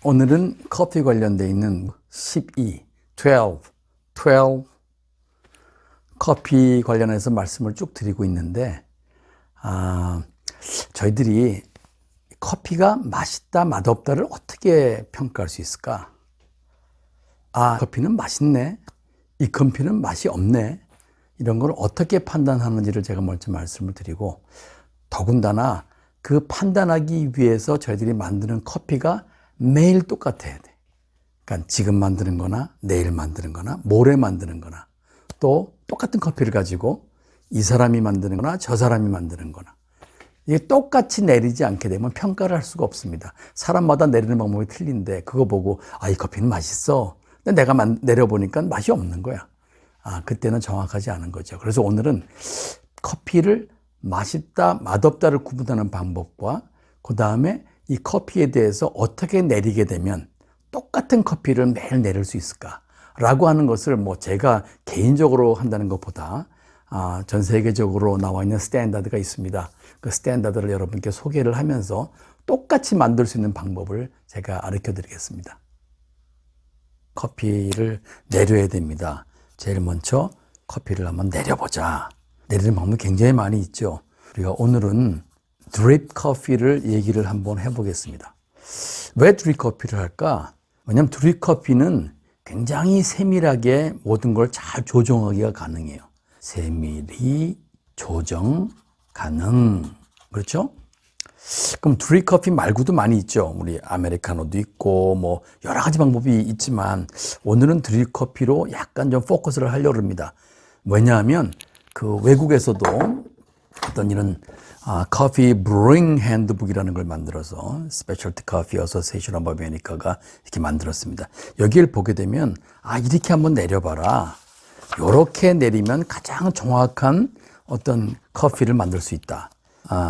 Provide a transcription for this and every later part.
오늘은 커피 관련되어 있는 12 커피 관련해서 말씀을 쭉 드리고 있는데, 저희들이 커피가 맛있다, 맛없다를 어떻게 평가할 수 있을까? 커피는 맛있네. 이 커피는 맛이 없네. 이런 걸 어떻게 판단하는지를 제가 먼저 말씀을 드리고, 더군다나 그 판단하기 위해서 저희들이 만드는 커피가 매일 똑같아야 돼. 그러니까 지금 만드는 거나 내일 만드는 거나 모레 만드는 거나, 또 똑같은 커피를 가지고 이 사람이 만드는 거나 저 사람이 만드는 거나, 이게 똑같이 내리지 않게 되면 평가를 할 수가 없습니다. 사람마다 내리는 방법이 틀린데 그거 보고 이 커피는 맛있어. 근데 내가 내려보니까 맛이 없는 거야. 그때는 정확하지 않은 거죠. 그래서 오늘은 커피를 맛있다, 맛없다를 구분하는 방법과 그 다음에 이 커피에 대해서 어떻게 내리게 되면 똑같은 커피를 매일 내릴 수 있을까라고 하는 것을 제가 개인적으로 한다는 것보다 전 세계적으로 나와 있는 스탠다드가 있습니다. 그 스탠다드를 여러분께 소개를 하면서 똑같이 만들 수 있는 방법을 제가 알려 드리겠습니다. 커피를 내려야 됩니다. 제일 먼저 커피를 한번 내려보자. 내리는 방법이 굉장히 많이 있죠. 우리가 오늘은 드립 커피를 얘기를 한번 해보겠습니다. 왜 드립 커피를 할까? 왜냐하면 드립 커피는 굉장히 세밀하게 모든 걸 잘 조정하기가 가능해요. 세밀히 조정 가능. 그렇죠? 그럼 드립 커피 말고도 많이 있죠. 우리 아메리카노도 있고 여러 가지 방법이 있지만 오늘은 드립 커피로 약간 좀 포커스를 하려고 합니다. 왜냐하면 그 외국에서도 어떤 이런 커피 브루잉 핸드북이라는 걸 만들어서 스페셜티 커피 어소시에이션 오브 아메리카가 이렇게 만들었습니다. 여기를 보게 되면 이렇게 한번 내려봐라. 이렇게 내리면 가장 정확한 어떤 커피를 만들 수 있다.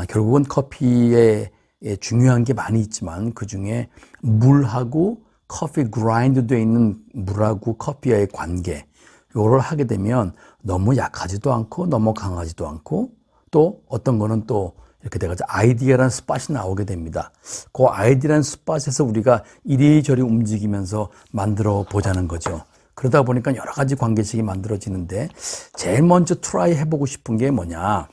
결국은 커피에 중요한 게 많이 있지만 그 중에 물하고 커피 그라인드 되어 있는 물하고 커피와의 관계, 이걸 하게 되면 너무 약하지도 않고 너무 강하지도 않고, 또 어떤 거는 또 이렇게 돼가지고 아이디어라는 스팟이 나오게 됩니다. 그 아이디어라는 스팟에서 우리가 이리저리 움직이면서 만들어 보자는 거죠. 그러다 보니까 여러 가지 관계식이 만들어지는데, 제일 먼저 트라이 해보고 싶은 게 뭐냐?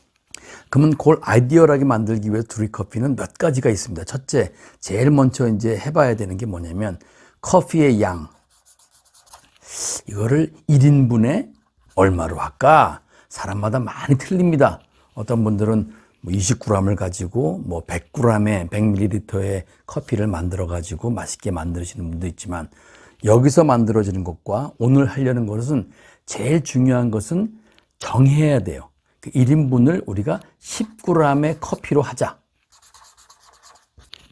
그러면 그걸 아이디어하게 만들기 위해 드립 커피는 몇 가지가 있습니다. 첫째, 제일 먼저 이제 해봐야 되는 게 뭐냐면 커피의 양. 이거를 1인분에 얼마로 할까? 사람마다 많이 틀립니다. 어떤 분들은 20g을 가지고 100g에 100ml의 커피를 만들어 가지고 맛있게 만드시는 분도 있지만, 여기서 만들어지는 것과 오늘 하려는 것은 제일 중요한 것은 정해야 돼요. 그 1인분을 우리가 10g의 커피로 하자.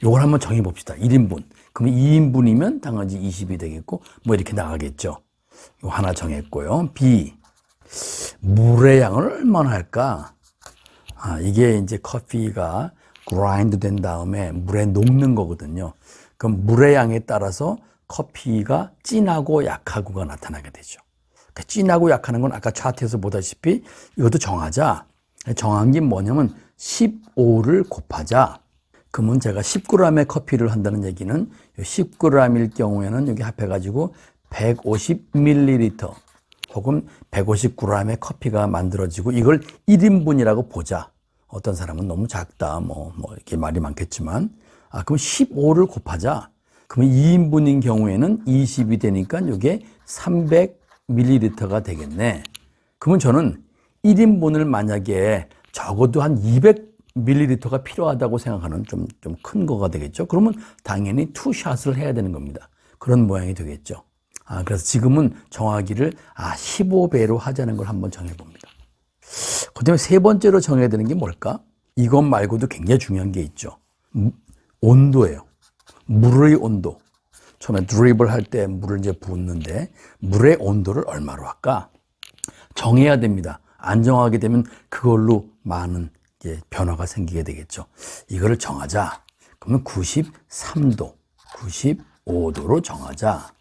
요걸 한번 정해 봅시다. 1인분. 그럼 2인분이면 당연히 20이 되겠고 이렇게 나가겠죠. 요 하나 정했고요. B. 물의 양을 얼마나 할까? 이게 이제 커피가 그라인드 된 다음에 물에 녹는 거거든요. 그럼 물의 양에 따라서 커피가 진하고 약하고가 나타나게 되죠. 진하고 약하는 건 아까 차트에서 보다시피 이것도 정하자. 정한 게 뭐냐면 15를 곱하자. 그러면 제가 10g의 커피를 한다는 얘기는 10g일 경우에는 여기 합해가지고 150ml 혹은 150g의 커피가 만들어지고, 이걸 1인분이라고 보자. 어떤 사람은 너무 작다, 이렇게 말이 많겠지만, 그럼 15를 곱하자. 그러면 2인분인 경우에는 20이 되니까 이게 300ml가 되겠네. 그러면 저는 1인분을 만약에 적어도 한 200ml가 필요하다고 생각하는 좀 큰 거가 되겠죠. 그러면 당연히 투샷을 해야 되는 겁니다. 그런 모양이 되겠죠. 그래서 지금은 정하기를 15배로 하자는 걸 한번 정해봅니다. 그 다음에 세 번째로 정해야 되는 게 뭘까? 이것 말고도 굉장히 중요한 게 있죠. 온도예요. 물의 온도. 처음에 드립을 할 때 물을 이제 붓는데 물의 온도를 얼마로 할까? 정해야 됩니다. 안 정하게 되면 그걸로 많은 변화가 생기게 되겠죠. 이거를 정하자. 그러면 93도, 95도로 정하자.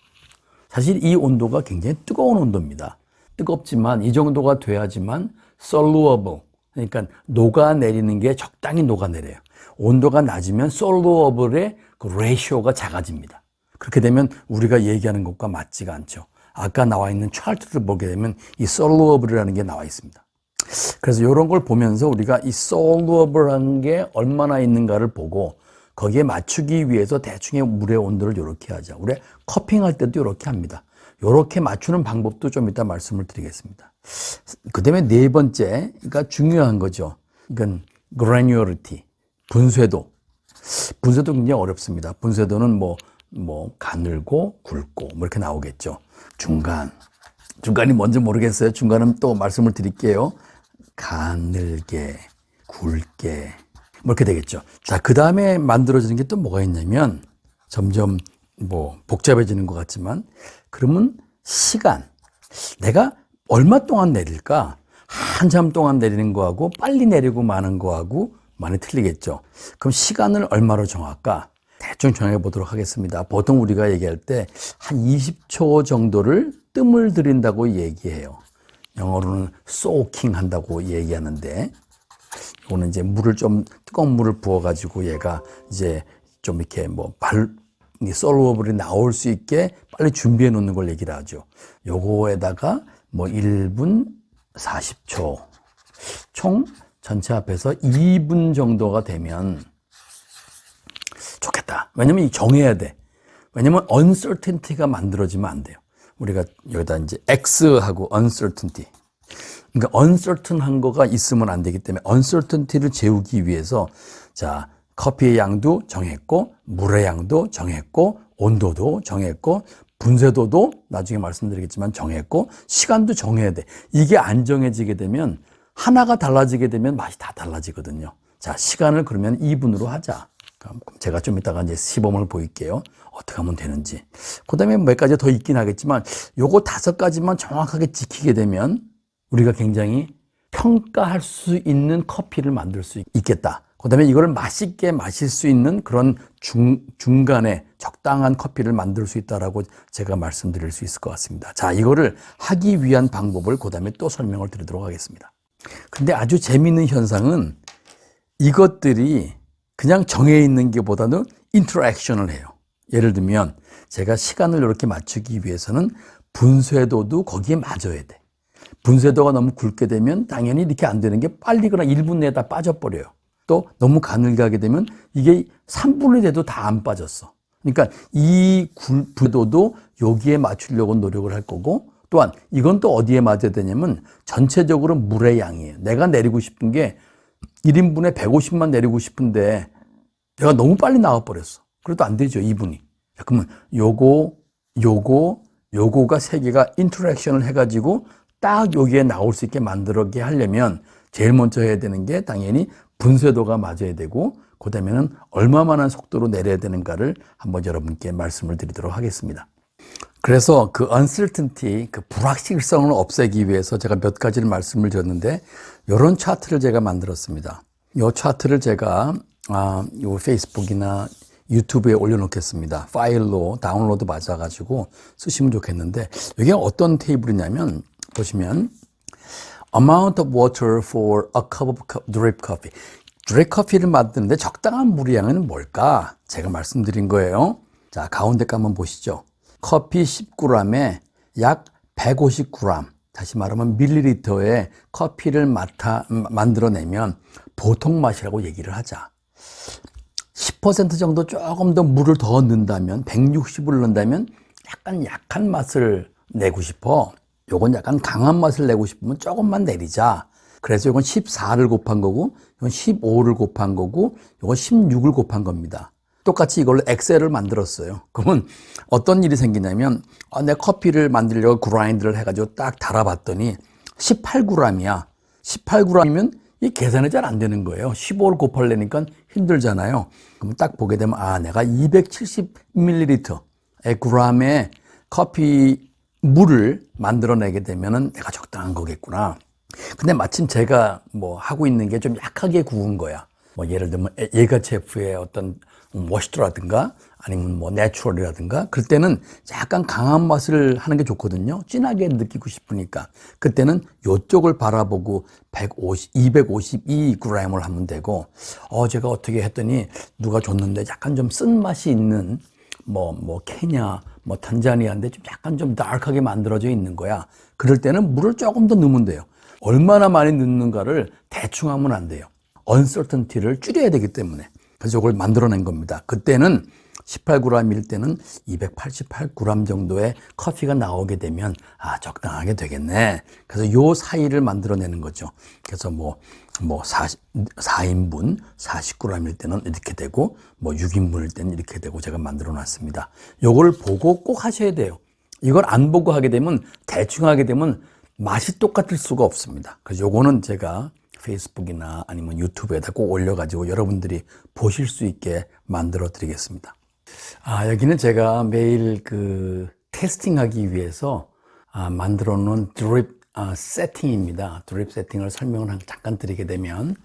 사실 이 온도가 굉장히 뜨거운 온도입니다. 뜨겁지만 이 정도가 돼야지만 soluble, 그러니까 녹아내리는 게 적당히 녹아내려요. 온도가 낮으면 soluble의 그 레이쇼가 작아집니다. 그렇게 되면 우리가 얘기하는 것과 맞지가 않죠. 아까 나와 있는 차트를 보게 되면 이 solvable이라는 게 나와 있습니다. 그래서 이런 걸 보면서 우리가 이 solvable한 게 얼마나 있는가를 보고 거기에 맞추기 위해서 대충의 물의 온도를 이렇게 하자. 우리 커핑할 때도 이렇게 합니다. 이렇게 맞추는 방법도 좀 이따 말씀을 드리겠습니다. 그 다음에 네 번째가 중요한 거죠. 이건 granularity, 분쇄도. 분쇄도 굉장히 어렵습니다. 분쇄도는 뭐 가늘고 굵고 뭐 이렇게 나오겠죠. 중간이 뭔지 모르겠어요. 중간은 또 말씀을 드릴게요. 가늘게, 굵게 뭐 이렇게 되겠죠. 자, 그 다음에 만들어지는 게 또 뭐가 있냐면 점점 복잡해지는 것 같지만 그러면 시간, 내가 얼마 동안 내릴까? 한참 동안 내리는 거하고 빨리 내리고 마는 거하고 많이 틀리겠죠. 그럼 시간을 얼마로 정할까? 대충 정해 보도록 하겠습니다. 보통 우리가 얘기할 때 한 20초 정도를 뜸을 들인다고 얘기해요. 영어로는 soaking 한다고 얘기하는데, 이거는 이제 뜨거운 물을 부어가지고 얘가 이제 좀 이렇게 솔로블이 나올 수 있게 빨리 준비해 놓는 걸 얘기를 하죠. 요거에다가 1분 40초, 총 전체 합해서 2분 정도가 되면 좋겠다. 왜냐면 정해야 돼. 왜냐면 uncertainty가 만들어지면 안 돼요. 우리가 여기다 이제 X하고 uncertainty. 그러니까 uncertain한 거가 있으면 안 되기 때문에 uncertainty를 재우기 위해서 자, 커피의 양도 정했고 물의 양도 정했고 온도도 정했고 분쇄도도 나중에 말씀드리겠지만 정했고 시간도 정해야 돼. 이게 안 정해지게 되면 하나가 달라지게 되면 맛이 다 달라지거든요. 자, 시간을 그러면 2분으로 하자. 그럼 제가 좀 이따가 이제 시범을 보일게요. 어떻게 하면 되는지. 그 다음에 몇 가지 더 있긴 하겠지만 요거 5가지만 정확하게 지키게 되면 우리가 굉장히 평가할 수 있는 커피를 만들 수 있겠다. 그 다음에 이거를 맛있게 마실 수 있는 그런 중간에 적당한 커피를 만들 수 있다라고 제가 말씀드릴 수 있을 것 같습니다. 자, 이거를 하기 위한 방법을 그 다음에 또 설명을 드리도록 하겠습니다. 근데 아주 재미있는 현상은 이것들이 그냥 정해 있는 게 보다는 인터랙션을 해요. 예를 들면 제가 시간을 이렇게 맞추기 위해서는 분쇄도도 거기에 맞아야 돼. 분쇄도가 너무 굵게 되면 당연히 이렇게 안 되는 게 빨리 그냥 1분 내에 다 빠져버려요. 또 너무 가늘게 하게 되면 이게 3분이 돼도 다 안 빠졌어. 그러니까 이 분쇄도도 여기에 맞추려고 노력을 할 거고 또한 이건 또 어디에 맞아야 되냐면 전체적으로 물의 양이에요. 내가 내리고 싶은 게 1인분에 150만 내리고 싶은데 내가 너무 빨리 나와버렸어. 그래도 안 되죠, 2분이. 자, 그러면 요거가 세 개가 인터랙션을 해가지고 딱 여기에 나올 수 있게 만들게 하려면 제일 먼저 해야 되는 게 당연히 분쇄도가 맞아야 되고 그 다음에는 얼마만한 속도로 내려야 되는가를 한번 여러분께 말씀을 드리도록 하겠습니다. 그래서 그 uncertainty, 그 불확실성을 없애기 위해서 제가 몇 가지를 말씀을 드렸는데 이런 차트를 제가 만들었습니다. 이 차트를 제가 요 페이스북이나 유튜브에 올려놓겠습니다. 파일로 다운로드 받아가지고 쓰시면 좋겠는데 이게 어떤 테이블이냐면 보시면 amount of water for a cup of drip coffee. 드립 커피를 만드는데 적당한 물의 양은 뭘까? 제가 말씀드린 거예요. 자, 가운데 거 한번 보시죠. 커피 10g에 약 150g, 다시 말하면 밀리리터의 커피를 만들어내면 보통 맛이라고 얘기를 하자. 10% 정도 조금 더 물을 더 넣는다면 160을 넣는다면 약간 약한 맛을 내고 싶어. 요건 약간 강한 맛을 내고 싶으면 조금만 내리자. 그래서 이건 14를 곱한 거고 이건 15를 곱한 거고 이건 16을 곱한 겁니다. 똑같이 이걸로 엑셀을 만들었어요. 그러면 어떤 일이 생기냐면 내 커피를 만들려고 그라인드를 해가지고 딱 달아봤더니 18g이야. 18g이면 이 계산이 잘 안 되는 거예요. 15를 곱하려니까 힘들잖아요. 그럼 딱 보게 되면 내가 270ml의 g의 커피 물을 만들어내게 되면은 내가 적당한 거겠구나. 근데 마침 제가 하고 있는 게 좀 약하게 구운 거야. 예를 들면 예가체프의 어떤 워시드라든가 아니면 내추럴이라든가 그럴 때는 약간 강한 맛을 하는 게 좋거든요. 진하게 느끼고 싶으니까. 그때는 이쪽을 바라보고 252g을 하면 되고 제가 어떻게 했더니 누가 줬는데 약간 좀 쓴맛이 있는 뭐 케냐, 뭐 탄자니아인데 좀 약간 좀 다크하게 만들어져 있는 거야. 그럴 때는 물을 조금 더 넣으면 돼요. 얼마나 많이 넣는가를 대충 하면 안 돼요. uncertainty를 줄여야 되기 때문에. 그래서 이걸 만들어낸 겁니다. 그때는 18g일 때는 288g 정도의 커피가 나오게 되면 적당하게 되겠네. 그래서 요 사이를 만들어내는 거죠. 그래서 뭐 4인분 40g일 때는 이렇게 되고 6인분일 때는 이렇게 되고 제가 만들어 놨습니다. 요걸 보고 꼭 하셔야 돼요. 이걸 안 보고 하게 되면 대충 하게 되면 맛이 똑같을 수가 없습니다. 그래서 요거는 제가 페이스북이나 아니면 유튜브에다 꼭 올려가지고 여러분들이 보실 수 있게 만들어 드리겠습니다. 여기는 제가 매일 테스팅하기 위해서 만들어 놓은 드립 세팅입니다. 드립 세팅을 설명을 잠깐 드리게 되면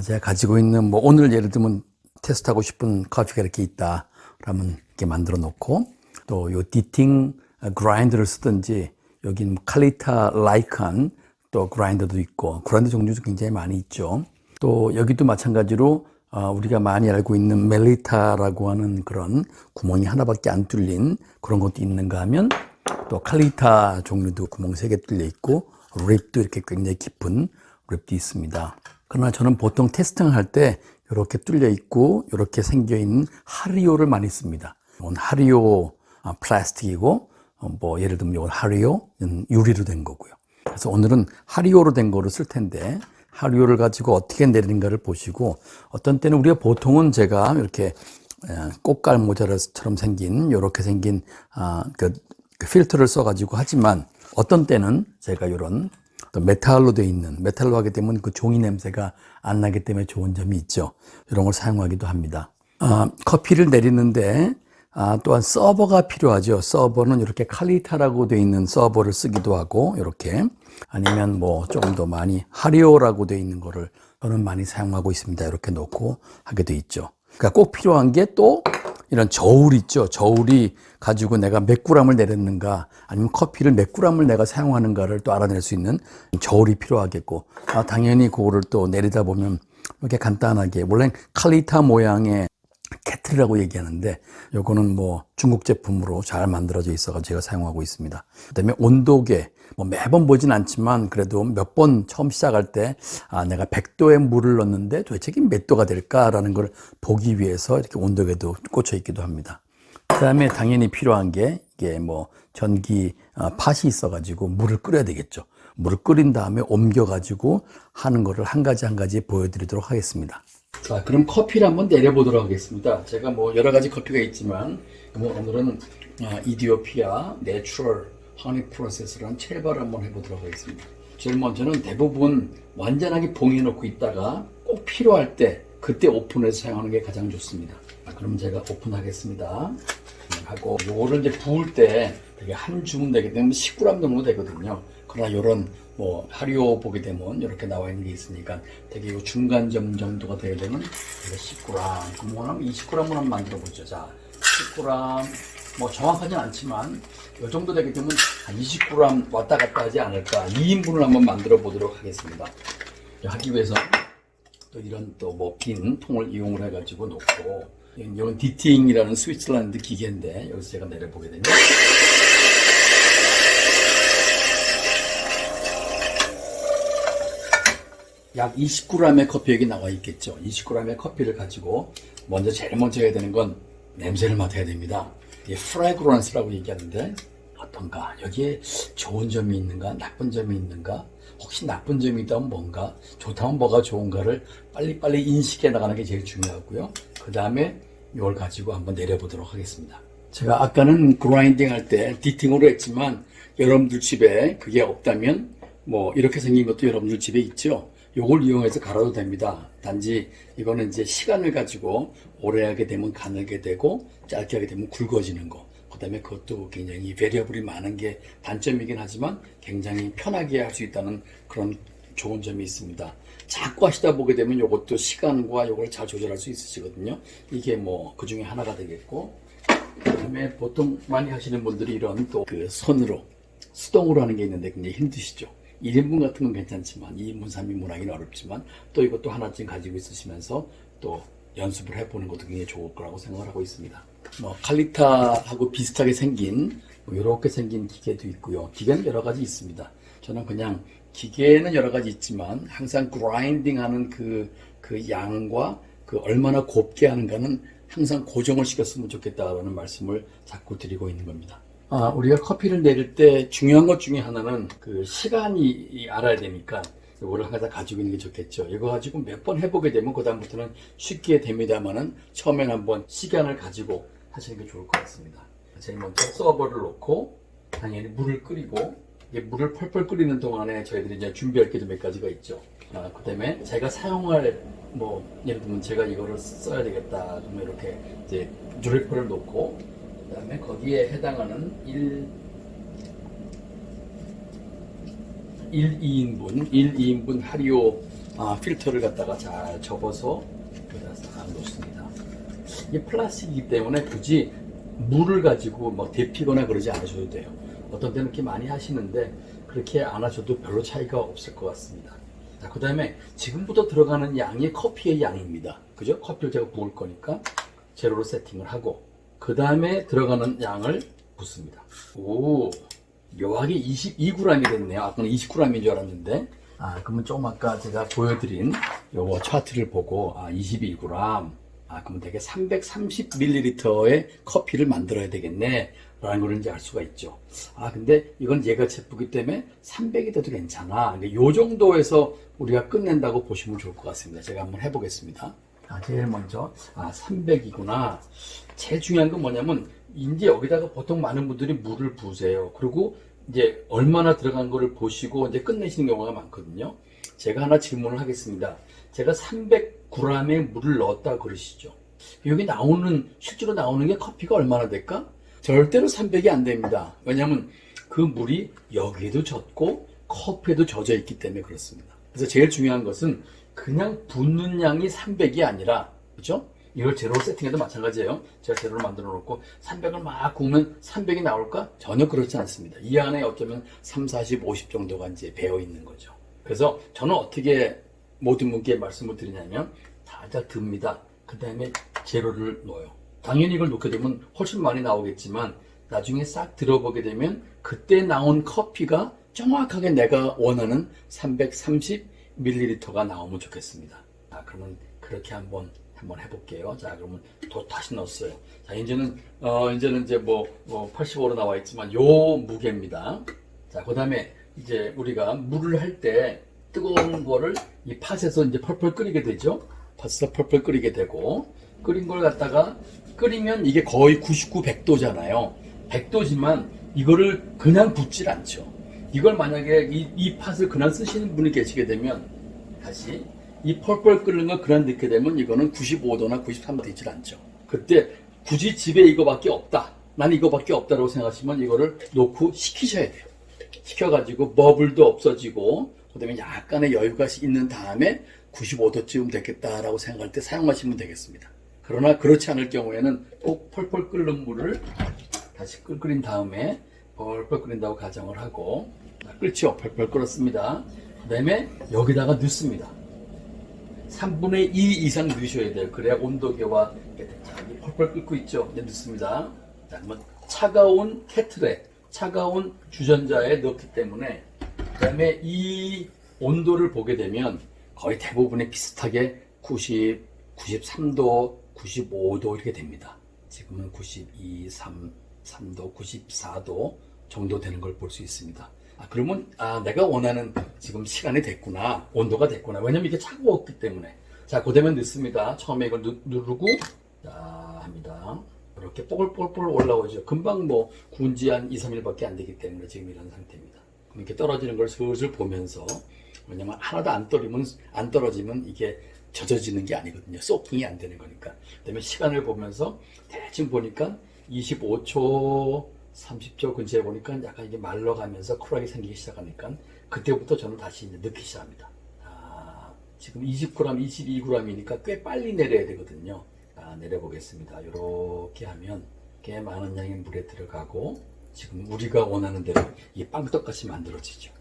제가 가지고 있는 오늘 예를 들면 테스트하고 싶은 커피가 이렇게 있다 그러면 이렇게 만들어 놓고 또 요 디팅 그라인더를 쓰든지 여기 칼리타 라이칸 또 그라인더도 있고 그라인더 종류도 굉장히 많이 있죠. 또 여기도 마찬가지로 우리가 많이 알고 있는 멜리타라고 하는 그런 구멍이 하나밖에 안 뚫린 그런 것도 있는가 하면 또 칼리타 종류도 구멍 3개 뚫려 있고 립도 이렇게 굉장히 깊은 립도 있습니다. 그러나 저는 보통 테스팅 할 때 이렇게 뚫려 있고 이렇게 생겨 있는 하리오를 많이 씁니다. 이건 하리오 플라스틱이고 예를 들면 이건 하리오 유리로 된 거고요. 그래서 오늘은 하리오로 된 거를 쓸 텐데 하리오를 가지고 어떻게 내리는가를 보시고 어떤 때는 우리가 보통은 제가 이렇게 꽃갈 모자처럼 생긴 이렇게 생긴 그 필터를 써가지고 하지만 어떤 때는 제가 이런 메탈로 되어 있는 메탈로 하게 되면 그 종이 냄새가 안 나기 때문에 좋은 점이 있죠. 이런 걸 사용하기도 합니다. 커피를 내리는데 또한 서버가 필요하죠. 서버는 이렇게 칼리타라고 되어 있는 서버를 쓰기도 하고 이렇게 아니면 조금 더 많이 하리오라고 되어 있는 거를 저는 많이 사용하고 있습니다. 이렇게 놓고 하게 돼 있죠. 그러니까 꼭 필요한 게 또 이런 저울 있죠. 저울이 가지고 내가 몇 g을 내렸는가 아니면 커피를 몇 g을 내가 사용하는가를 또 알아낼 수 있는 저울이 필요하겠고 당연히 그거를 또 내리다 보면 이렇게 간단하게 원래 칼리타 모양의 캐틀이라고 얘기하는데 요거는 중국 제품으로 잘 만들어져 있어서 제가 사용하고 있습니다. 그다음에 온도계 매번 보진 않지만 그래도 몇 번 처음 시작할 때 내가 100도의 물을 넣었는데 도대체 이게 몇 도가 될까라는 걸 보기 위해서 이렇게 온도계도 꽂혀 있기도 합니다. 그다음에 당연히 필요한 게 이게 전기 팥이 있어가지고 물을 끓여야 되겠죠. 물을 끓인 다음에 옮겨가지고 하는 거를 한 가지 보여드리도록 하겠습니다. 자, 그럼 커피를 한번 내려보도록 하겠습니다. 제가 여러 가지 커피가 있지만 오늘은 이디오피아 내추럴 허니 프로세스라는 첼바를 한번 해보도록 하겠습니다. 제일 먼저는 대부분 완전하게 봉해 놓고 있다가 꼭 필요할 때 그때 오픈해서 사용하는 게 가장 좋습니다. 그럼 제가 오픈하겠습니다. 하고 요거를 이제 부을 때 되게 한 주문 되게 되면 10g 정도 되거든요. 그러나 요런 하리오 보게 되면 이렇게 나와 있는 게 있으니까 되게 요 중간점 정도가 되게 되면 10g, 그럼 20g을 한번 만들어 보죠. 자, 10g, 정확하진 않지만 요 정도 되게 되면 한 20g 왔다 갔다 하지 않을까. 2인분을 한번 만들어 보도록 하겠습니다. 하기 위해서 또 이런 빈 통을 이용을 해가지고 놓고 이건 디팅이라는 스위스랜드 기계인데 여기서 제가 내려보게 되면 약 20g의 커피 여기 나와 있겠죠. 20g의 커피를 가지고 제일 먼저 해야 되는 건 냄새를 맡아야 됩니다. 이게 프레그런스라고 얘기하는데 어떤가? 여기에 좋은 점이 있는가? 나쁜 점이 있는가? 혹시 나쁜 점이 있다면 뭔가? 좋다면 뭐가 좋은가를 빨리빨리 인식해 나가는 게 제일 중요하고요. 그 다음에 이걸 가지고 한번 내려보도록 하겠습니다. 제가 아까는 그라인딩 할 때 디팅으로 했지만 여러분들 집에 그게 없다면 이렇게 생긴 것도 여러분들 집에 있죠. 요걸 이용해서 갈아도 됩니다. 단지 이거는 이제 시간을 가지고 오래 하게 되면 가늘게 되고 짧게 하게 되면 굵어지는 거. 그 다음에 그것도 굉장히 베리어블이 많은 게 단점이긴 하지만 굉장히 편하게 할 수 있다는 그런 좋은 점이 있습니다. 자꾸 하시다 보게 되면 이것도 시간과 요걸 잘 조절할 수 있으시거든요. 이게 그 중에 하나가 되겠고, 그 다음에 보통 많이 하시는 분들이 이런 또 손으로 수동으로 하는 게 있는데 굉장히 힘드시죠. 1인분 같은 건 괜찮지만 2인분, 3인분 하기는 어렵지만 또 이것도 하나쯤 가지고 있으시면서 또 연습을 해보는 것도 굉장히 좋을 거라고 생각을 하고 있습니다. 뭐 칼리타하고 비슷하게 생긴 뭐 이렇게 생긴 기계도 있고요. 기계는 여러 가지 있습니다. 저는 그냥 기계는 여러 가지 있지만 항상 그라인딩하는 그 양과 그 얼마나 곱게 하는가는 항상 고정을 시켰으면 좋겠다라는 말씀을 자꾸 드리고 있는 겁니다. 우리가 커피를 내릴 때 중요한 것 중에 하나는 그 시간이 알아야 되니까 이거를 항상 가지고 있는 게 좋겠죠. 이거 가지고 몇 번 해보게 되면 그다음부터는 쉽게 됩니다만은 처음엔 한번 시간을 가지고 하시는 게 좋을 것 같습니다. 제일 먼저 서버를 놓고 당연히 물을 끓이고 이게 물을 펄펄 끓이는 동안에 저희들이 이제 준비할 게 몇 가지가 있죠. 그 다음에 제가 사용할 뭐 예를 들면 제가 이거를 써야 되겠다 그러면 이렇게 이제 드리퍼를 놓고 그 다음에 거기에 해당하는 1~2인분 하리오 필터를 갖다가 잘 접어서 여기다 싹 놓습니다. 이게 플라스틱이기 때문에 굳이 물을 가지고 막 데피거나 그러지 않으셔도 돼요. 어떤 때는 이렇게 많이 하시는데 그렇게 안 하셔도 별로 차이가 없을 것 같습니다. 자, 그 다음에 지금부터 들어가는 양이 커피의 양입니다. 그죠? 커피를 제가 부을 거니까 제로로 세팅을 하고 그 다음에 들어가는 양을 붓습니다. 오, 묘하게 22g이 됐네요. 아까는 20g인 줄 알았는데 그러면 조금 아까 제가 보여드린 요거 차트를 보고 22g 그러면 되게 330ml의 커피를 만들어야 되겠네 라는 걸 이제 알 수가 있죠. 근데 이건 얘가 제프기 때문에 300이 돼도 괜찮아. 요 정도에서 우리가 끝낸다고 보시면 좋을 것 같습니다. 제가 한번 해보겠습니다. 제일 먼저 300이구나. 제일 중요한 건 뭐냐면 이제 여기다가 보통 많은 분들이 물을 부으세요. 그리고 이제 얼마나 들어간 거를 보시고 이제 끝내시는 경우가 많거든요. 제가 하나 질문을 하겠습니다. 제가 300g의 물을 넣었다 그러시죠. 여기 실제로 나오는 게 커피가 얼마나 될까? 절대로 300이 안 됩니다. 왜냐하면 그 물이 여기에도 젖고 커피에도 젖어 있기 때문에 그렇습니다. 그래서 제일 중요한 것은 그냥 붓는 양이 300이 아니라, 그렇죠? 이걸 제로 세팅해도 마찬가지예요. 제가 제로를 만들어 놓고 300을 막 구우면 300이 나올까? 전혀 그렇지 않습니다. 이 안에 어쩌면 3, 40, 50 정도가 이제 배어 있는 거죠. 그래서 저는 어떻게 모든 분께 말씀을 드리냐면 다 듭니다. 그 다음에 제로를 넣어요. 당연히 이걸 넣게 되면 훨씬 많이 나오겠지만 나중에 싹 들어보게 되면 그때 나온 커피가 정확하게 내가 원하는 330ml가 나오면 좋겠습니다. 그러면 그렇게 한번 해볼게요. 자, 그러면 다시 넣었어요. 자, 이제는 이제 85로 나와 있지만 요 무게입니다. 자, 그 다음에 이제 우리가 물을 할 때 뜨거운 거를 이 팥에서 이제 펄펄 끓이게 되죠. 팥에서 펄펄 끓이게 되고 끓인 걸 갖다가 끓이면 이게 거의 99, 100도잖아요. 100도지만 이거를 그냥 붓질 않죠. 이걸 만약에 이 팥을 그냥 쓰시는 분이 계시게 되면 다시 이 펄펄 끓는 걸 그냥 넣게 되면 이거는 95도나 93도 되질 않죠. 그때 굳이 집에 이거밖에 없다. 난 이거밖에 없다라고 생각하시면 이거를 놓고 식히셔야 돼요. 식혀가지고 버블도 없어지고 그다음에 약간의 여유가 있는 다음에 95도쯤 됐겠다라고 생각할 때 사용하시면 되겠습니다. 그러나 그렇지 않을 경우에는 꼭 펄펄 끓는 물을 다시 끓인 다음에 펄펄 끓인다고 가정을 하고 끓죠. 펄펄 끓었습니다. 그 다음에 여기다가 넣습니다. 3분의 2 이상 넣으셔야 돼요. 그래야 온도계와 펄펄 끓고 있죠. 이제 넣습니다. 자, 그러면 차가운 케틀에 차가운 주전자에 넣기 때문에 그 다음에 이 온도를 보게 되면 거의 대부분이 비슷하게 90, 93도, 95도 이렇게 됩니다. 지금은 92, 3도, 94도 정도 되는 걸 볼 수 있습니다. 그러면 내가 원하는 지금 시간이 됐구나, 온도가 됐구나. 왜냐면 이게 차가웠기 때문에. 자, 그 다음에 넣습니다. 처음에 이걸 누르고 자 합니다. 이렇게 뽀글뽀글 올라오죠. 금방 구운 지 한 2, 3일밖에 안 되기 때문에 지금 이런 상태입니다. 이렇게 떨어지는 걸 슬슬 보면서, 왜냐면 하나도 안 떨어지면 이게 젖어지는 게 아니거든요. 소킹이 안 되는 거니까. 그다음에 시간을 보면서 대충 보니까 25초, 30초 근처에 보니까 약간 이게 말라가면서 쿨하게 생기기 시작하니까 그때부터 저는 다시 이제 넣기 시작합니다. 지금 20g, 22g이니까 꽤 빨리 내려야 되거든요. 내려보겠습니다. 이렇게 하면 꽤 많은 양의 물에 들어가고 지금 우리가 원하는 대로 이 빵떡같이 만들어지죠.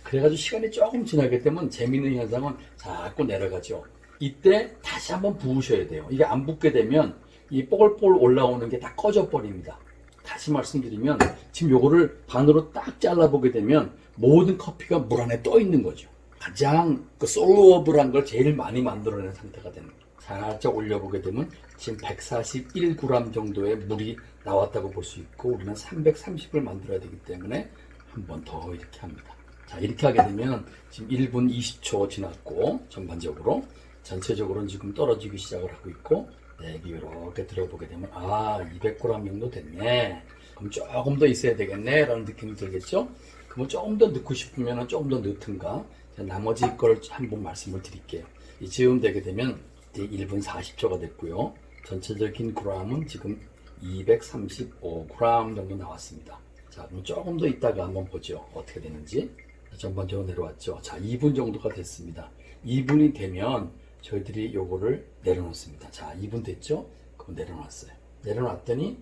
그래가지고 시간이 조금 지나게 되면 재밌는 현상은 자꾸 내려가죠. 이때 다시 한번 부으셔야 돼요. 이게 안 붓게 되면 이 뽀글뽀글 올라오는 게 다 꺼져 버립니다. 다시 말씀드리면 지금 요거를 반으로 딱 잘라보게 되면 모든 커피가 물 안에 떠 있는 거죠. 가장 그 솔로어블한 걸 제일 많이 만들어내는 상태가 되는 거예요. 살짝 올려보게 되면 지금 141g 정도의 물이 나왔다고 볼 수 있고, 우리는 330을 만들어야 되기 때문에 한 번 더 이렇게 합니다. 자, 이렇게 하게 되면 지금 1분 20초 지났고, 전반적으로 전체적으로는 지금 떨어지기 시작을 하고 있고, 네, 이렇게 들어보게 되면 200g 정도 됐네, 그럼 조금 더 있어야 되겠네 라는 느낌이 들겠죠. 그러면 조금 더 넣고 싶으면 조금 더 넣든가, 나머지 걸 한번 말씀을 드릴게요. 이쯤 되게 되면 이제 1분 40초가 됐고요. 전체적인 g은 지금 235g 정도 나왔습니다. 자, 그럼 조금 더 있다가 한번 보죠. 어떻게 되는지. 전반적으로 내려왔죠. 자, 2분 정도가 됐습니다. 2분이 되면 저희들이 요거를 내려놓습니다. 자, 2분 됐죠? 그럼 내려놨어요. 내려놨더니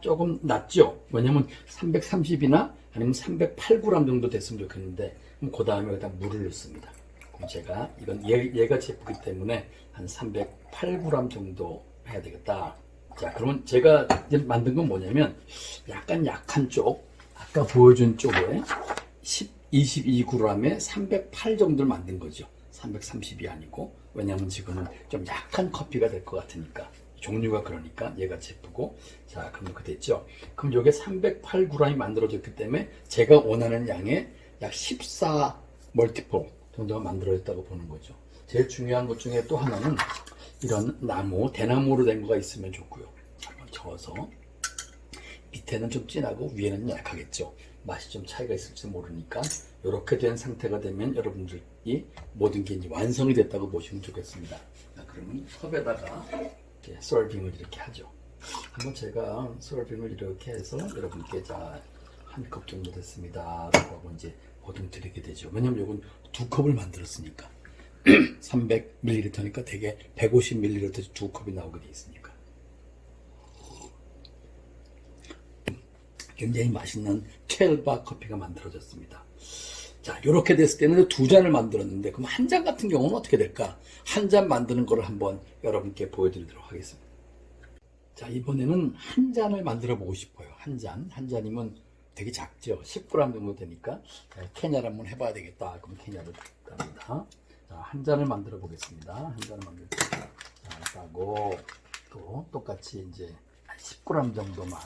조금 낮죠? 왜냐면 330이나 아니면 308g 정도 됐으면 좋겠는데, 그럼 그 다음에 여기다 물을 넣습니다. 그럼 제가 이건 얘가 제프기 때문에 한 308g 정도 해야 되겠다. 자, 그러면 제가 이제 만든 건 뭐냐면 약간 약한 쪽, 아까 보여준 쪽에 22g에 308 정도를 만든 거죠. 330이 아니고. 왜냐면 지금은 좀 약한 커피가 될 것 같으니까. 종류가 그러니까 얘가 제프고. 자, 그럼 이렇게 됐죠. 그럼 이게 308g이 만들어졌기 때문에 제가 원하는 양의 약 14 멀티플 정도가 만들어졌다고 보는 거죠. 제일 중요한 것 중에 또 하나는 이런 나무, 대나무로 된 거가 있으면 좋고요. 한번 저어서 밑에는 좀 진하고 위에는 약하겠죠. 맛이 좀 차이가 있을지 모르니까 이렇게 된 상태가 되면 여러분들이 모든 게 이제 완성이 됐다고 보시면 좋겠습니다. 자, 그러면 컵에다가 이렇게 서빙을 이렇게 하죠. 한번 제가 서빙을 이렇게 해서 여러분께 자, 한 컵 정도 됐습니다 라고 이제 보통 드리게 되죠. 왜냐면 이건 두 컵을 만들었으니까 300ml니까 대개 150ml 두 컵이 나오게 돼 있으니까 굉장히 맛있는 첼바 커피가 만들어졌습니다. 자, 이렇게 됐을 때는 두 잔을 만들었는데, 그럼 한 잔 같은 경우는 어떻게 될까? 한 잔 만드는 거를 한번 여러분께 보여드리도록 하겠습니다. 자, 이번에는 한 잔을 만들어 보고 싶어요. 한 잔이면 되게 작죠. 10g 정도 되니까 케냐를 한번 해봐야 되겠다. 그럼 케냐를 갑니다. 자, 한 잔을 만들어 보겠습니다. 한 잔을 만들겠습니다. 자, 따고 또 똑같이 이제 10g 정도만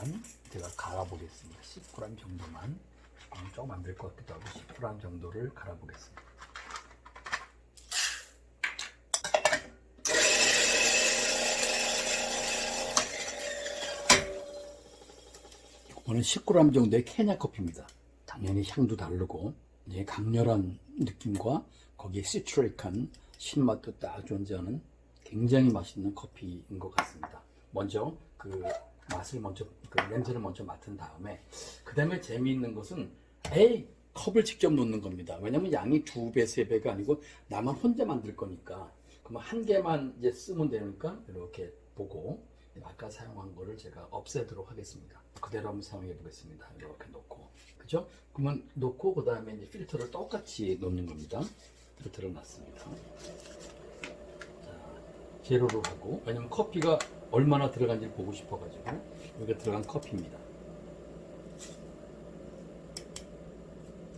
제가 갈아보겠습니다. 10g 정도만. 조금 안 될 것 같기도 하고 10g 정도를 갈아보겠습니다. 이거는 10g 정도의 케냐 커피입니다. 당연히 향도 다르고 이제 강렬한 느낌과 거기에 시트릭한 신맛도 딱 존재하는 굉장히 맛있는 커피인 것 같습니다. 먼저 그 맛을 그 냄새를 먼저 맡은 다음에, 그 다음에 재미있는 것은 컵을 직접 놓는 겁니다. 왜냐면 양이 2배, 3배가 아니고 나만 혼자 만들 거니까, 그러면 한 개만 이제 쓰면 되니까 이렇게 보고 아까 사용한 거를 제가 없애도록 하겠습니다. 그대로 한번 사용해 보겠습니다. 이렇게 놓고, 그죠? 그러면 놓고 그 다음에 이제 필터를 똑같이 놓는 겁니다. 필터를 놨습니다. 제로로 하고, 왜냐면 커피가 얼마나 들어간지 보고 싶어가지고 여기가 들어간 커피입니다.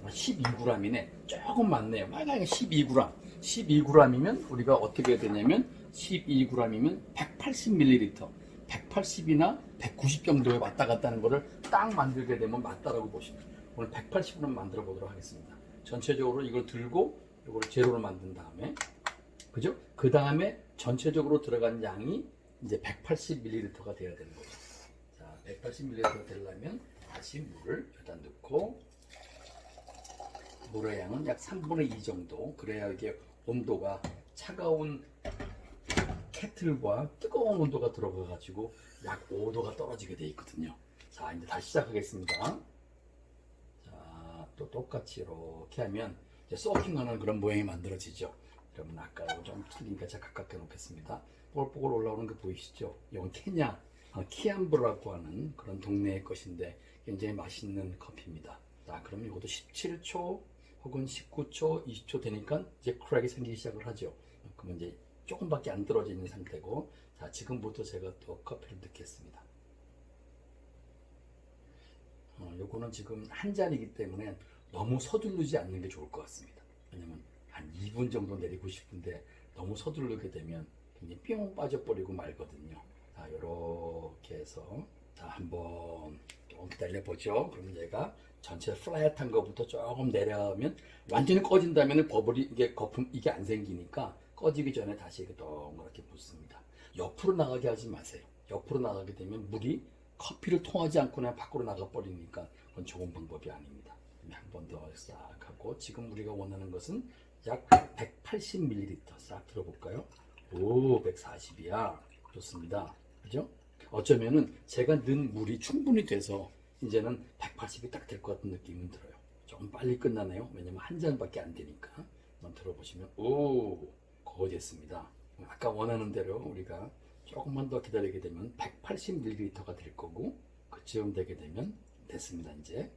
12g이네. 조금 많네요. 만약에 12g. 12g이면 우리가 어떻게 해야 되냐면 12g이면 180ml. 180이나 190 정도에 왔다 갔다 하는 거를 딱 만들게 되면 맞다라고 보시면, 오늘 180으로 만들어 보도록 하겠습니다. 전체적으로 이걸 들고 이걸 제로로 만든 다음에, 그죠? 그 다음에 전체적으로 들어간 양이 이제 180ml가 돼야 되는 거죠. 자, 180ml가 되려면 다시 물을 여기다 넣고, 물의 양은 약 3분의 2 정도, 그래야 이게 온도가 차가운 케틀과 뜨거운 온도가 들어가 가지고 약 5도가 떨어지게 되어 있거든요. 자, 이제 다시 시작하겠습니다. 자, 또 똑같이 이렇게 하면 이제 소킹하는 그런 모양이 만들어지죠. 그러면 아까 좀 틀리니까 제가 가깝게 놓겠습니다. 뽀글뽀글 올라오는 거 보이시죠? 이건 케냐 키암브라고 하는 그런 동네의 것인데 굉장히 맛있는 커피입니다. 자, 그럼 이것도 17초 혹은 19초, 20초 되니까 이제 크랙이 생기기 시작을 하죠. 그러면 이제 조금밖에 안 떨어져 있는 상태고, 자, 지금부터 제가 또 커피를 넣겠습니다. 요거는 지금 한 잔이기 때문에 너무 서두르지 않는 게 좋을 것 같습니다. 왜냐면 한 2분 정도 내리고 싶은데 너무 서두르게 되면 굉장히 뿅 빠져버리고 말거든요. 자, 요렇게 해서, 자, 한번 조금 기다려보죠. 그럼 얘가 전체 플랫한 거부터 조금 내려가면 완전히 꺼진다면 버블이, 이게 거품, 이게 안 생기니까 꺼지기 전에 다시 동그랗게 붓습니다. 옆으로 나가게 하지 마세요. 옆으로 나가게 되면 물이 커피를 통하지 않고 그냥 밖으로 나가버리니까 그건 좋은 방법이 아닙니다. 한 번 더 싹 하고, 지금 우리가 원하는 것은 약 180ml 싹 들어볼까요? 오, 140이야. 좋습니다. 그죠? 어쩌면은 제가 넣은 물이 충분히 돼서 이제는 180이 딱 될 것 같은 느낌이 들어요. 좀 빨리 끝나네요. 왜냐면 한 잔밖에 안 되니까. 한번 들어보시면, 오, 거의 됐습니다. 아까 원하는 대로 우리가 조금만 더 기다리게 되면 180ml가 될 거고, 그쯤 되게 되면 됐습니다. 이제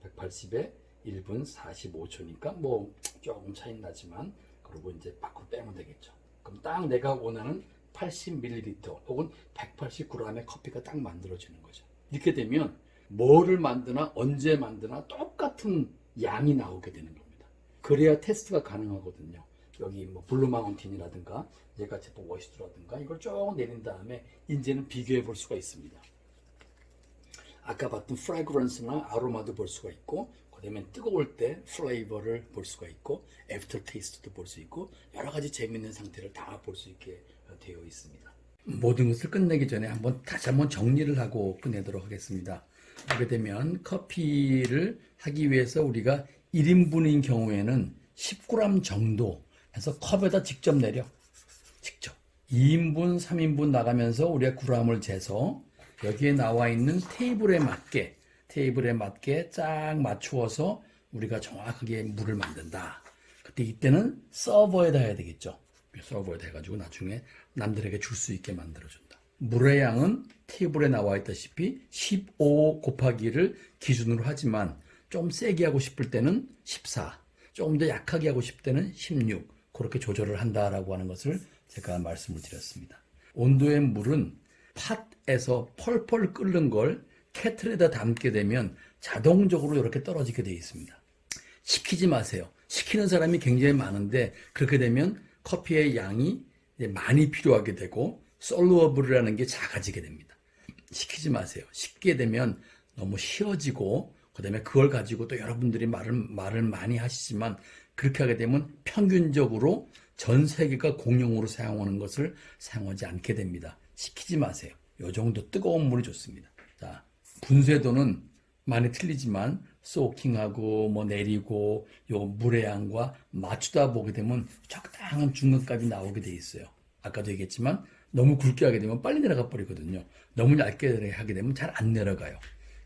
180에 1분 45초니까 뭐 조금 차이 나지만, 그리고 이제 밖으로 빼면 되겠죠. 그럼 딱 내가 원하는 80ml 혹은 180g의 커피가 딱 만들어지는 거죠. 이렇게 되면 뭐를 만드나 언제 만드나 똑같은 양이 나오게 되는 겁니다. 그래야 테스트가 가능하거든요. 여기 뭐 블루 마운틴이라든가 얘가 제품 워시드라든가 이걸 쭉 내린 다음에 이제는 비교해 볼 수가 있습니다. 아까 봤던 프래그런스나 아로마도 볼 수가 있고, 그다음에 뜨거울 때 플레이버를 볼 수가 있고, 애프터 테이스트도 볼 수 있고, 여러 가지 재미있는 상태를 다 볼 수 있게 되어 있습니다. 모든 것을 끝내기 전에 다시 한번 정리를 하고 끝내도록 하겠습니다. 하게 되면 커피를 하기 위해서 우리가 1인분인 경우에는 10g 정도 해서 컵에다 직접 내려. 직접. 2인분, 3인분 나가면서 우리가 g을 재서 여기에 나와 있는 테이블에 맞게 쫙 맞추어서 우리가 정확하게 물을 만든다. 그때 이때는 서버에다 해야 되겠죠. 서버에다 해가지고 나중에 남들에게 줄 수 있게 만들어준다. 물의 양은 테이블에 나와 있다시피 15 곱하기를 기준으로 하지만 좀 세게 하고 싶을 때는 14, 조금 더 약하게 하고 싶을 때는 16, 그렇게 조절을 한다라고 하는 것을 제가 말씀을 드렸습니다. 온도의 물은 팟에서 펄펄 끓는 걸 케틀에다 담게 되면 자동적으로 이렇게 떨어지게 되어 있습니다. 시키지 마세요. 시키는 사람이 굉장히 많은데 그렇게 되면 커피의 양이 많이 필요하게 되고 솔루어블이라는 게 작아지게 됩니다. 시키지 마세요. 식게 되면 너무 쉬워지고, 그 다음에 그걸 가지고 또 여러분들이 말을 많이 하시지만, 그렇게 하게 되면 평균적으로 전 세계가 공용으로 사용하는 것을 사용하지 않게 됩니다. 시키지 마세요. 요 정도 뜨거운 물이 좋습니다. 자, 분쇄도는 많이 틀리지만 소킹하고 뭐 내리고 요 물의 양과 맞추다 보게 되면 적당한 중간값이 나오게 돼 있어요. 아까도 얘기했지만 너무 굵게 하게 되면 빨리 내려가 버리거든요. 너무 얇게 하게 되면 잘 안 내려가요.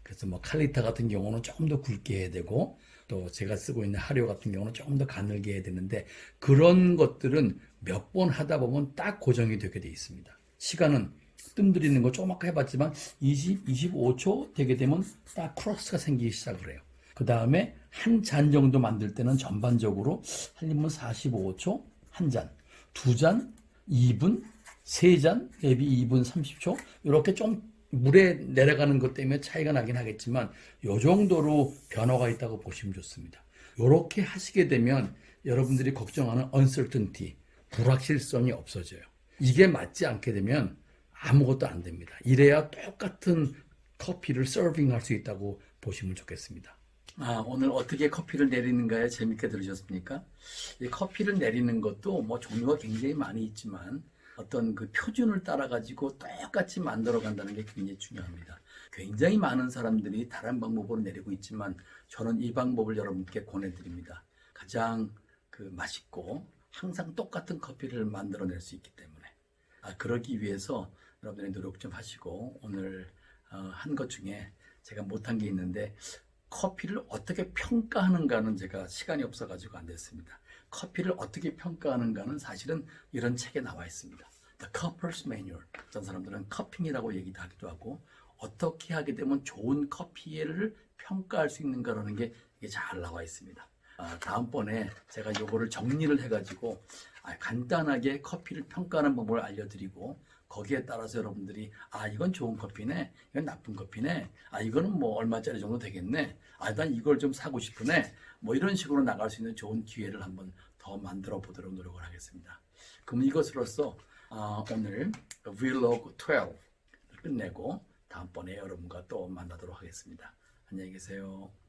그래서 뭐 칼리타 같은 경우는 조금 더 굵게 해야 되고, 또 제가 쓰고 있는 하료 같은 경우는 조금 더 가늘게 해야 되는데, 그런 것들은 몇 번 하다 보면 딱 고정이 되게 돼 있습니다. 시간은 뜸 들이는 거 조금 아까 해봤지만 20, 25초 되게 되면 딱 크로스가 생기기 시작을 해요. 그 다음에 한 잔 정도 만들 때는 전반적으로 한 입은 45초, 한 잔, 두 잔, 2분, 세 잔, maybe 2분 30초, 이렇게 좀 물에 내려가는 것 때문에 차이가 나긴 하겠지만 이 정도로 변화가 있다고 보시면 좋습니다. 이렇게 하시게 되면 여러분들이 걱정하는 uncertainty, 불확실성이 없어져요. 이게 맞지 않게 되면 아무것도 안 됩니다. 이래야 똑같은 커피를 서빙할 수 있다고 보시면 좋겠습니다. 오늘 어떻게 커피를 내리는가에 재밌게 들으셨습니까? 이 커피를 내리는 것도 뭐 종류가 굉장히 많이 있지만 어떤 그 표준을 따라 가지고 똑같이 만들어 간다는 게 굉장히 중요합니다. 굉장히 많은 사람들이 다른 방법으로 내리고 있지만 저는 이 방법을 여러분께 권해드립니다. 가장 그 맛있고 항상 똑같은 커피를 만들어낼 수 있기 때문에 그러기 위해서 여러분들이 노력 좀 하시고, 오늘 한 것 중에 제가 못한 게 있는데 커피를 어떻게 평가하는가는 제가 시간이 없어가지고 안 됐습니다. 커피를 어떻게 평가하는가는 사실은 이런 책에 나와 있습니다. The Cupper's Manual. 어떤 사람들은 커핑이라고 얘기도 하기도 하고, 어떻게 하게 되면 좋은 커피를 평가할 수 있는가라는 게 이게 잘 나와 있습니다. 다음번에 제가 요거를 정리를 해가지고 간단하게 커피를 평가하는 방법을 알려드리고 거기에 따라서 여러분들이 이건 좋은 커피네, 이건 나쁜 커피네, 이거는 뭐 얼마짜리 정도 되겠네, 난 이걸 좀 사고 싶으네, 뭐 이런 식으로 나갈 수 있는 좋은 기회를 한번 더 만들어 보도록 노력을 하겠습니다. 그럼 이것으로써 오늘 Vlog 12를 끝내고 다음번에 여러분과 또 만나도록 하겠습니다. 안녕히 계세요.